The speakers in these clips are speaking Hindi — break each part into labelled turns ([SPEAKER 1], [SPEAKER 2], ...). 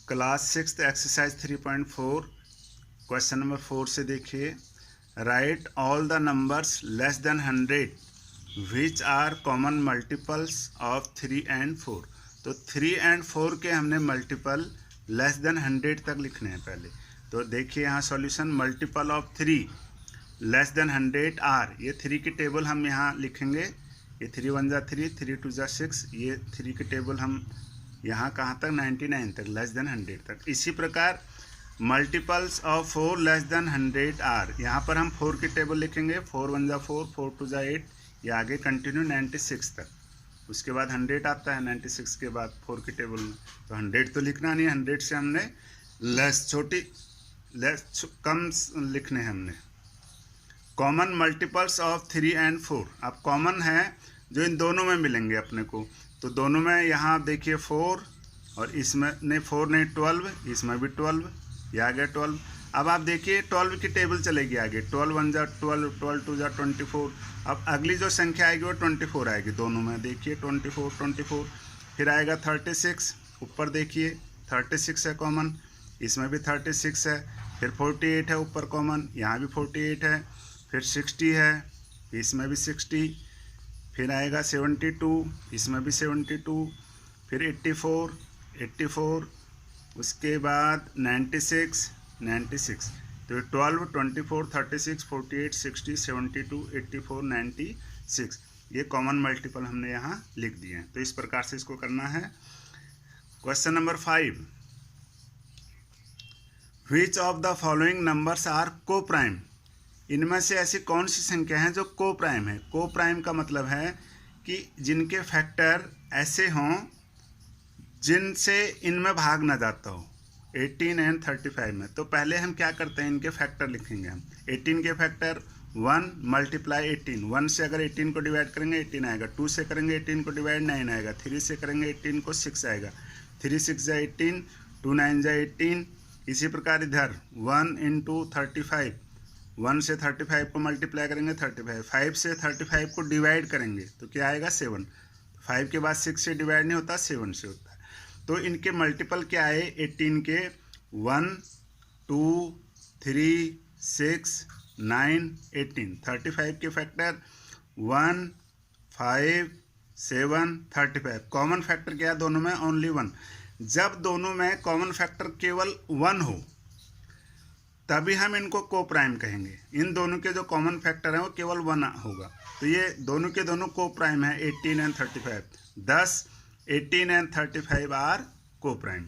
[SPEAKER 1] क्लास 6 एक्सरसाइज 3.4 क्वेश्चन नंबर 4 से देखिए। Write all the numbers less than 100 which are common multiples of 3 and 4। तो 3 एंड 4 के हमने मल्टीपल लेस देन 100 तक लिखने हैं पहले। तो देखिए यहाँ solution, multiple of 3 less than 100 are, ये 3 की टेबल हम यहाँ लिखेंगे। ये 3 1 जा 3, 3 2 जा 6, ये 3 की टेबल हम यहाँ कहाँ तक 99 तक, लेस देन 100 तक। इसी प्रकार multiples of 4 less than 100 are, यहाँ पर हम 4 की टेबल लिखेंगे। 4 1 जा 4, 4 2 जा 8, ये आगे कंटिन्यू 96 तक। उसके बाद 100 आता है 96 के बाद 4 की टेबल में। तो 100 तो लिखना नहीं, 100 से हमने कम लिखने हैं हमने। कॉमन मल्टीपल्स ऑफ 3 एंड 4, अब कॉमन है जो इन दोनों में मिलेंगे अपने को। तो दोनों में यहाँ देखिए 4 और इसमें नहीं, 4 नहीं 12, इसमें भी 12, ये आ गया 12। अब आप देखिए 12 की टेबल चलेगी आगे, 12 1 जा 12, 12 2 जा 24। अब अगली जो संख्या आएगी वो 24 आएगी दोनों में। देखिए 24 24, फिर आएगा 36, ऊपर देखिए 36 है कॉमन, इसमें भी 36 है। फिर 48 है ऊपर कॉमन, यहाँ भी 48 है। फिर 60 है, इसमें भी 60। फिर आएगा 72, इसमें भी 72। फिर 84 84, उसके बाद 96 96। तो 12 24 36 48 60 72 84 96, ये कॉमन मल्टीपल हमने यहाँ लिख दिए हैं। तो इस प्रकार से इसको करना है। Question number 5, which of the following numbers are coprime. इनमें से ऐसी कौन सी संख्या है जो को प्राइम है। को प्राइम का मतलब है कि जिनके फैक्टर ऐसे हों जिनसे इनमें भाग ना जाता हो, 18 एंड 35 में। तो पहले हम क्या करते हैं, इनके फैक्टर लिखेंगे हम। 18 के फैक्टर 1 मल्टीप्लाई 18, 1 से अगर 18 को डिवाइड करेंगे 18 आएगा, 2 से करेंगे 18 को डिवाइड 9 आएगा, 3 से करेंगे 18 को 6 आएगा, 3 6 जा 18, 2 9 जा 18। इसी प्रकार इधर 1 इंटू 35, 1 से 35 को मल्टीप्लाई करेंगे 35, 5 से 35 को डिवाइड करेंगे तो क्या आएगा 7। 5 के बाद 6 से डिवाइड नहीं होता, 7 से होता है। तो इनके मल्टीपल क्या है 18 के, 1 2 3 6 9 18। 35 के फैक्टर 1 5 7 35। कॉमन फैक्टर क्या है दोनों में, ओनली 1। जब दोनों में कॉमन फैक्टर केवल 1 हो तभी हम इनको को प्राइम कहेंगे। इन दोनों के जो कॉमन फैक्टर हैं वो केवल 1 होगा। तो ये दोनों के दोनों को प्राइम है, 18 एंड 35। 10 18 एंड 35 आर को प्राइम।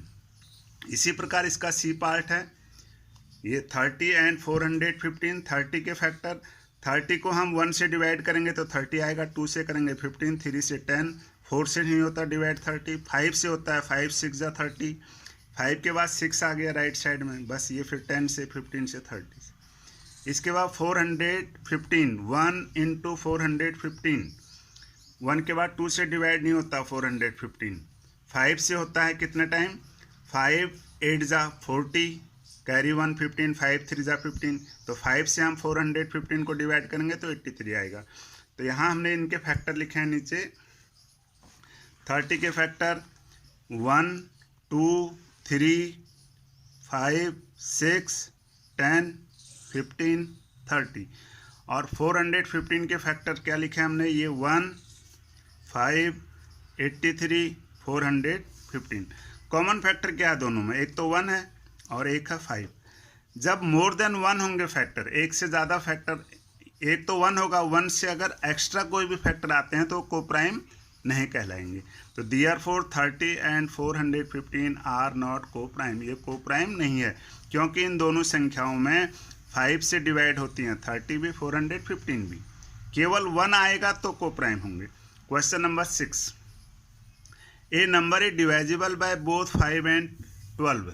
[SPEAKER 1] इसी प्रकार इसका सी पार्ट है, ये 30 एंड 415। 30 के फैक्टर, 30 को हम 1 से डिवाइड करेंगे तो 30 आएगा, 2 से करेंगे 15, 3 से 10, 4 से नहीं होता डिवाइड 30, 5 से होता है, 5 6 जा 30, 5 के बाद 6 आ गया राइट साइड में, बस ये फिर 10 से 15 से 30। इसके बाद 415, 1 इंटू 415, 1 के बाद 2 से डिवाइड नहीं होता 415, 5 से होता है कितने टाइम, 5 8 जा 40, कैरी 1 15, 5 3 जा 15। तो 5 से हम 415 को डिवाइड करेंगे तो 83 आएगा। तो यहाँ हमने इनके फैक्टर लिखे हैं नीचे। 30 के फैक्टर 1 2 3 5 6 10 15 30। और 415 के फैक्टर क्या लिखे हमने, ये 1 5 83 415। कॉमन फैक्टर क्या है दोनों में, एक तो 1 है और एक है 5। जब मोर देन 1 होंगे फैक्टर, एक से ज़्यादा फैक्टर, एक तो 1 होगा, 1 से अगर एक्स्ट्रा कोई भी फैक्टर आते हैं तो को प्राइम नहीं कहलाएंगे। तो देयरफॉर 30 एंड 415 आर नॉट को प्राइम, ये को प्राइम नहीं है क्योंकि इन दोनों संख्याओं में 5 से डिवाइड होती हैं, 30 भी 415 भी। केवल 1 आएगा तो को प्राइम होंगे। Question number 6, a number is divisible by both 5 and 12।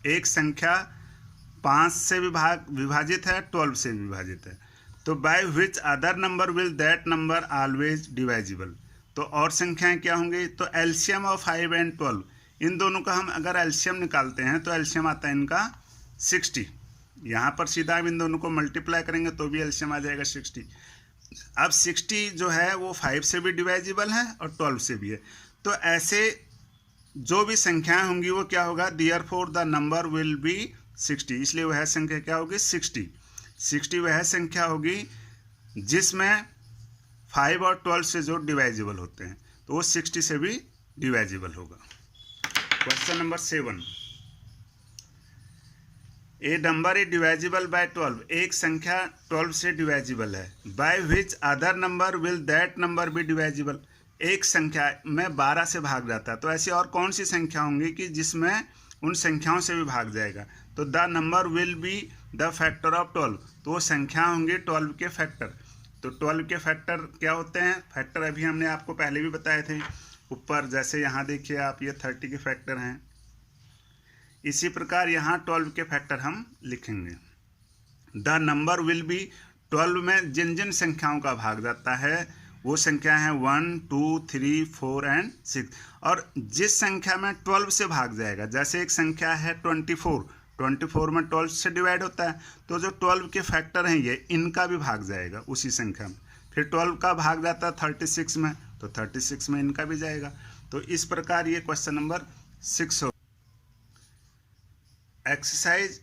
[SPEAKER 1] एक संख्या 5 से विभाजित है, 12 से विभाजित है। तो by which other number will that number always divisible. तो और संख्याएं क्या होंगी, तो एलसीएम ऑफ 5 एंड 12, इन दोनों का हम अगर एलसीएम निकालते हैं तो एलसीएम आता है इनका 60। यहाँ पर सीधा इन दोनों को मल्टीप्लाई करेंगे तो भी एलसीएम आ जाएगा 60। अब 60 जो है वो 5 से भी डिवाइजिबल है और 12 से भी है। तो ऐसे जो भी संख्याएं होंगी वो क्या होगा, therefore the number will be 60, इसलिए वह संख्या क्या होगी 60। 60 वह संख्या होगी जिसमें 5 और 12 से जो डिवाइजिबल होते हैं, तो वो 60 से भी डिवाइजिबल होगा। Question number 7, a number is divisible by 12, एक संख्या 12 से डिवाइजिबल है। By which other number will that number be divisible, एक संख्या में 12 से भाग जाता है, तो ऐसी और कौन सी संख्या होंगी कि जिसमें उन संख्याओं से भी भाग जाएगा। तो the number will be the factor of 12, तो वो संख्या होंगी 12 के फैक्टर। तो 12 के फैक्टर क्या होते हैं, फैक्टर अभी हमने आपको पहले भी बताए थे ऊपर, जैसे यहाँ देखिए आप, ये 30 के फैक्टर हैं। इसी प्रकार यहाँ 12 के फैक्टर हम लिखेंगे। द नंबर विल बी, 12 में जिन जिन संख्याओं का भाग जाता है वो संख्या है 1, 2, 3, 4 एंड 6। और जिस संख्या में 12 से भाग जाएगा, जैसे एक संख्या है 24, 24 में 12 से डिवाइड होता है, तो जो 12 के फैक्टर हैं ये, इनका भी भाग जाएगा उसी संख्या में। फिर 12 का भाग जाता है 36 में, तो 36 में इनका भी जाएगा। तो इस प्रकार ये क्वेश्चन नंबर 6 हो। एक्सरसाइज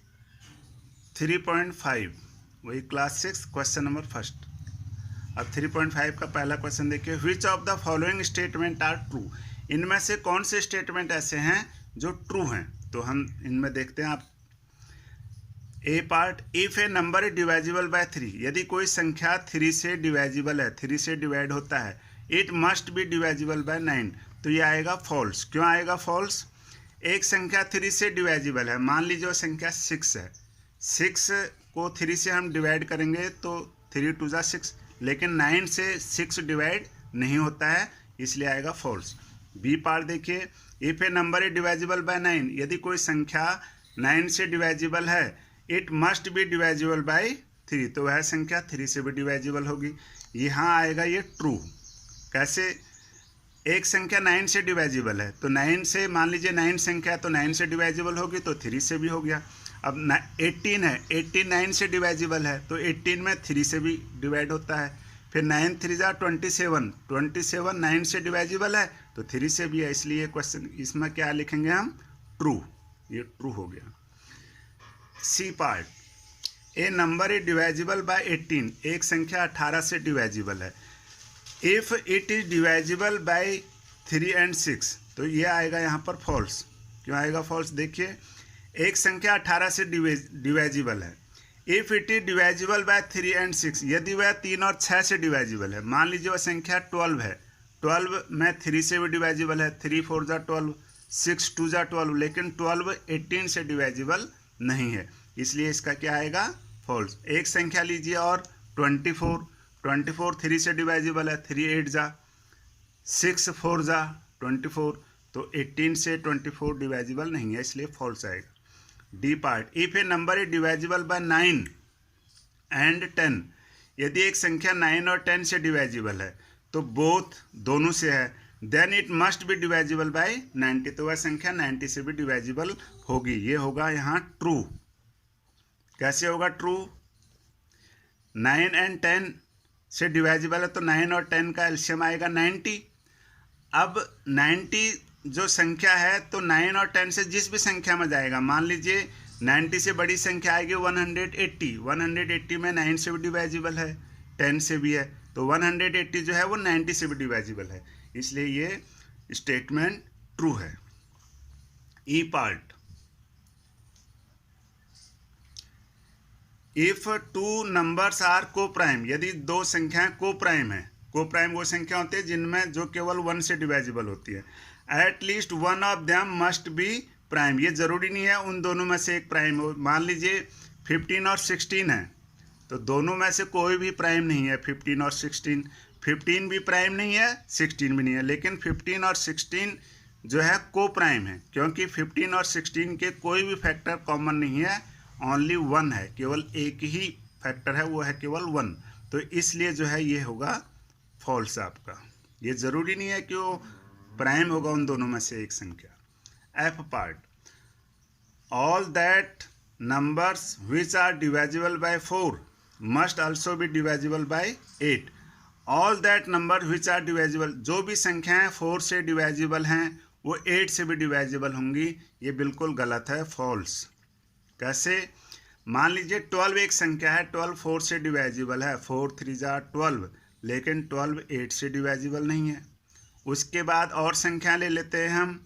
[SPEAKER 1] 3.5, वही क्लास 6 क्वेश्चन नंबर 1। अब 3.5 का पहला क्वेश्चन देखिए, which of the following statement are true, इनमें से कौन से स्टेटमेंट ऐसे हैं जो ट्रू हैं। तो हम इनमें देखते हैं आप। A part, if a number is divisible by 3, यदि कोई संख्या 3 से डिवाइजिबल है, 3 से डिवाइड होता है, it must be divisible by 9, तो ये आएगा फॉल्स। क्यों आएगा फॉल्स, एक संख्या 3 से डिवाइजिबल है, मान लीजिए वो संख्या 6 है, 6 को 3 से हम डिवाइड करेंगे तो 3 2 जा 6, लेकिन 9 से 6 डिवाइड नहीं होता है, इसलिए आएगा फॉल्स। बी पार्ट देखिए, if a number is divisible by 9, यदि कोई संख्या 9 से डिवाइजिबल है, it must be divisible by 3, तो वह संख्या 3 से भी डिवाइजिबल होगी। यहाँ आएगा ये ट्रू। कैसे, एक संख्या 9 से डिवाइजिबल है, तो 9 से, मान लीजिए 9 संख्या है तो 9 से डिवाइजिबल होगी, तो 3 से भी हो गया। अब 18 है, 18 9 से डिवाइजिबल है, तो 18 में 3 से भी डिवाइड होता है। फिर 9 3 जा 27, 27 9 से डिवाइजिबल है, तो 3 से भी है, इसलिए क्वेश्चन इसमें क्या लिखेंगे हम, ट्रू, ये ट्रू हो गया। C part, a number is divisible by 18, एक संख्या 18 से डिवाइजिबल है, if it is divisible by 3 and 6, तो ये आएगा यहाँ पर फॉल्स। क्यों आएगा फॉल्स, देखिए एक संख्या 18 से डिवाइजिबल है, if it is divisible by 3 and 6, यदि वह 3 और 6 से डिवाइजिबल है, मान लीजिए वह संख्या 12 है, 12 में 3 से भी डिवाइजिबल है, 3 4 जा 12, 6 2 जा 12, लेकिन 12 18 से डिवाइजिबल नहीं है, इसलिए इसका क्या आएगा फॉल्स। एक संख्या लीजिए और 24, 24 3 से डिवाइजिबल है, 3 8 जा, 6 4 जा 24, तो 18 से 24 डिवाइजिबल नहीं है, इसलिए फॉल्स आएगा। D part, if a number is divisible by 9 and 10, यदि एक संख्या 9 और 10 से डिवाइजिबल है, तो बोथ दोनों से है, then it must be divisible by 90, तो वह संख्या 90 से भी डिवाइजिबल होगी। ये होगा यहाँ ट्रू। कैसे होगा ट्रू, 9 एंड 10 से डिवाइजिबल है, तो 9 और 10 का एलसीएम आएगा 90। अब 90 जो संख्या है, तो 9 और 10 से जिस भी संख्या में जाएगा, मान लीजिए 90 से बड़ी संख्या आएगी 180, 180 में 9 से भी डिवाइजिबल है, 10 से भी है, तो 180 जो है वो 90 से भी डिवाइजिबल है, इसलिए ये स्टेटमेंट ट्रू है। E part, if two numbers are coprime, यदि दो संख्याएं को प्राइम है, को प्राइम वो संख्या होती है जिनमें जो केवल 1 से डिवाइजिबल होती है, at least one of them must be prime, ये जरूरी नहीं है उन दोनों में से एक प्राइम हो। मान लीजिए 15 और 16 है, तो दोनों में से कोई भी प्राइम नहीं है, 15 और 16, 15 भी प्राइम नहीं है, 16 भी नहीं है, लेकिन 15 और 16 जो है को प्राइम है, क्योंकि 15 और 16 के कोई भी फैक्टर कॉमन नहीं है, ओनली 1 है, केवल एक ही फैक्टर है, वो है केवल 1, तो इसलिए जो है ये होगा फॉल्स आपका। ये ज़रूरी नहीं है कि वो प्राइम होगा उन दोनों में से एक संख्या। F part, all that numbers which are divisible by 4 must also be divisible by 8, all that number which are divisible, जो भी संख्याएं 4 से डिवाइजिबल हैं वो 8 से भी डिवाइजिबल होंगी, ये बिल्कुल गलत है, फॉल्स। कैसे? मान लीजिए 12 एक संख्या है, 12 4 से डिवाइजिबल है, 4 3 जा 12, लेकिन 12 8 से डिवाइजिबल नहीं है। उसके बाद और संख्या ले लेते हैं हम,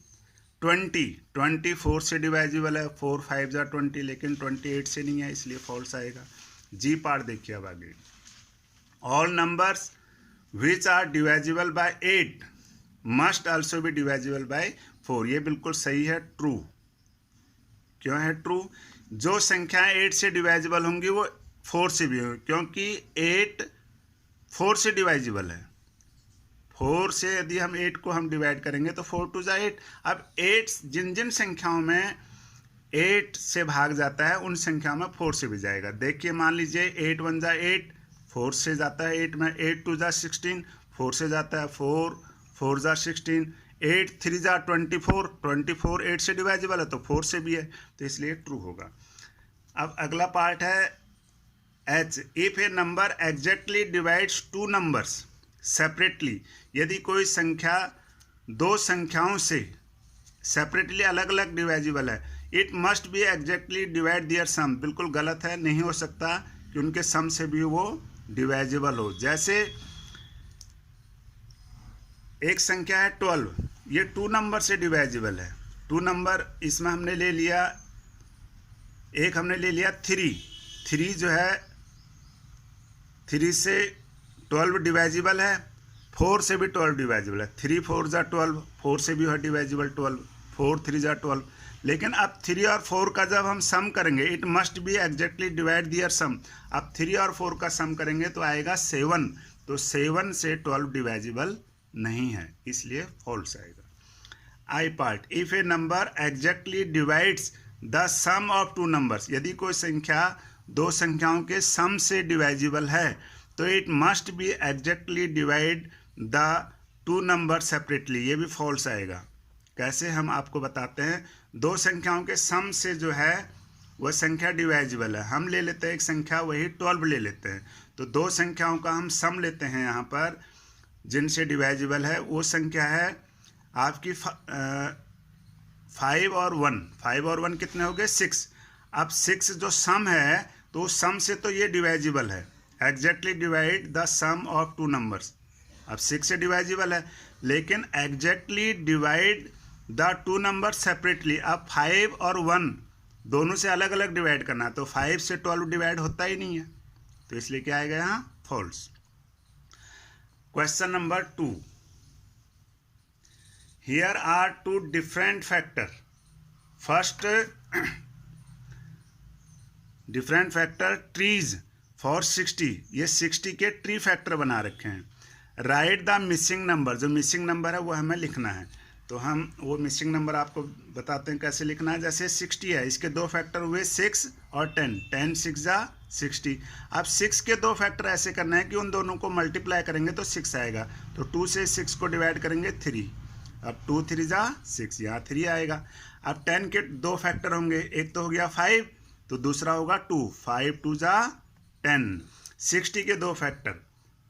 [SPEAKER 1] 20 4 से डिवाइजिबल है, 4 5 जा 20, लेकिन 28 से नहीं है, इसलिए फॉल्स आएगा। जी पार्ट देखिए अब आगे, all numbers which are divisible by 8 must also be divisible by 4, ये बिल्कुल सही है, ट्रू। क्यों है ट्रू? जो संख्याएं 8 से डिवाइजिबल होंगी वो 4 से भी होंगी, क्योंकि 8 4 से डिवाइजिबल है। 4 से यदि हम 8 को हम डिवाइड करेंगे तो 4 2 जा 8। अब 8 जिन जिन संख्याओं में 8 से भाग जाता है उन संख्याओं में 4 से भी जाएगा। देखिए मान लीजिए 8 1 जा 8, 4 से जाता है 8 में, 8 2 जा 16, 4 से जाता है 4 4 जा 16, 8 3 जा 24, 24 8 से डिवाइजिबल है तो 4 से भी है, तो इसलिए ट्रू होगा। अब अगला पार्ट है H, if a number exactly divides two numbers separately, यदि कोई संख्या दो संख्याओं से सेपरेटली अलग अलग डिवाइजिबल है, it must be exactly divide their sum, बिल्कुल गलत है, नहीं हो सकता कि उनके सम से भी वो डिवाइजिबल हो। जैसे एक संख्या है 12, ये 2 नंबर से डिवाइजिबल है। 2 नंबर इसमें हमने ले लिया, एक हमने ले लिया 3 जो है 3 से 12 डिवाइजिबल है, 4 से भी 12 डिवाइजिबल है, 3 4 जा 12, 4 से भी है डिवाइजिबल 12, 4 3 जा 12। लेकिन अब 3 और 4 का जब हम सम करेंगे, it must be exactly divide their sum, अब 3 और 4 का सम करेंगे तो आएगा 7, तो 7 से 12 डिवाइजिबल नहीं है, इसलिए फॉल्स आएगा। I part, if a number exactly divides the sum of two numbers, यदि कोई संख्या दो संख्याओं के सम से डिवाइजिबल है तो it must be exactly divide the two number separately, ये भी फॉल्स आएगा। कैसे, हम आपको बताते हैं। दो संख्याओं के सम से जो है वह संख्या डिवाइजिबल है। हम ले लेते हैं एक संख्या, वही 12 ले लेते हैं, तो दो संख्याओं का हम सम लेते हैं यहाँ पर जिनसे डिवाइजिबल है, वो संख्या है आपकी 5 और 1, 5 और 1 कितने हो गए 6। अब 6 जो सम है तो सम से तो ये डिवाइजिबल है, exactly divide the sum of two numbers, अब 6 से डिवाइजिबल है, लेकिन exactly divide the two number separately, अब 5 और 1 दोनों से अलग अलग डिवाइड करना है, तो 5 से 12 डिवाइड होता ही नहीं है, तो इसलिए क्या आएगा यहाँ false. Question number 2, here are two different factor, first different factor trees for 60, ये 60 के ट्री फैक्टर बना रखे हैं। राइट द मिसिंग नंबर, जो मिसिंग नंबर है वो हमें लिखना है, तो हम वो मिसिंग नंबर आपको बताते हैं कैसे लिखना है। जैसे 60 है, इसके दो फैक्टर हुए 6 और 10, 10 6 जा 60। अब 6 के दो फैक्टर ऐसे करना है कि उन दोनों को मल्टीप्लाई करेंगे तो 6 आएगा, तो 2 से 6 को डिवाइड करेंगे 3, अब 2 3 जा 6, यहाँ 3 आएगा। अब 10 के दो फैक्टर होंगे, एक तो हो गया 5, तो दूसरा होगा 2, 5 2 जा 10। 60 के दो फैक्टर,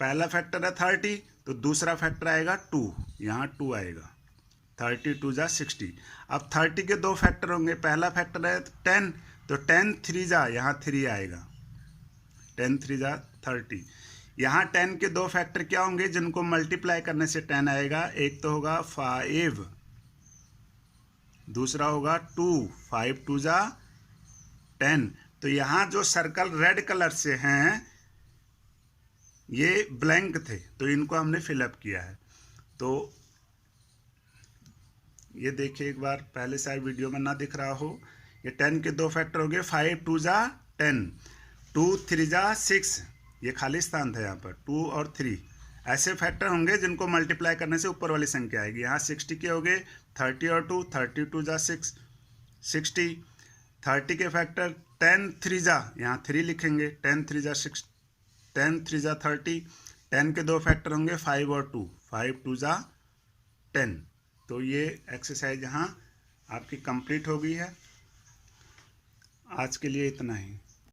[SPEAKER 1] पहला फैक्टर है 30, तो दूसरा फैक्टर आएगा 2, यहाँ 2 आएगा, 30 2 जा 60। अब 30 के दो फैक्टर होंगे, पहला फैक्टर है 10, तो 10 3 जा, यहाँ 3 आएगा, 10 3 जा 30। यहाँ 10 के दो फैक्टर क्या होंगे जिनको मल्टीप्लाई करने से 10 आएगा, एक तो होगा 5, दूसरा होगा 2, 5 2 जा 10। तो यहाँ जो सर्कल रेड कलर से हैं ये ब्लैंक थे, तो इनको हमने फिलअप किया है। तो ये देखिए एक बार, पहले शायद वीडियो में ना दिख रहा हो, ये 10 के दो फैक्टर हो गए, 5 2 जा 10, 2 3 जा 6, ये खाली स्थान था यहाँ पर, 2 और 3 ऐसे फैक्टर होंगे जिनको मल्टीप्लाई करने से ऊपर वाली संख्या आएगी। यहाँ 60 के हो गए 30 और 2, 30 2 जा 6 60। 30 के फैक्टर 10 3 जा, यहाँ 3 लिखेंगे, 10 3 जा 6, 10 3 जा 30। 10 के दो फैक्टर होंगे 5 और 2, 5 2 जा 10। तो ये एक्सरसाइज यहाँ आपकी कंप्लीट हो गई है। आज के लिए इतना ही।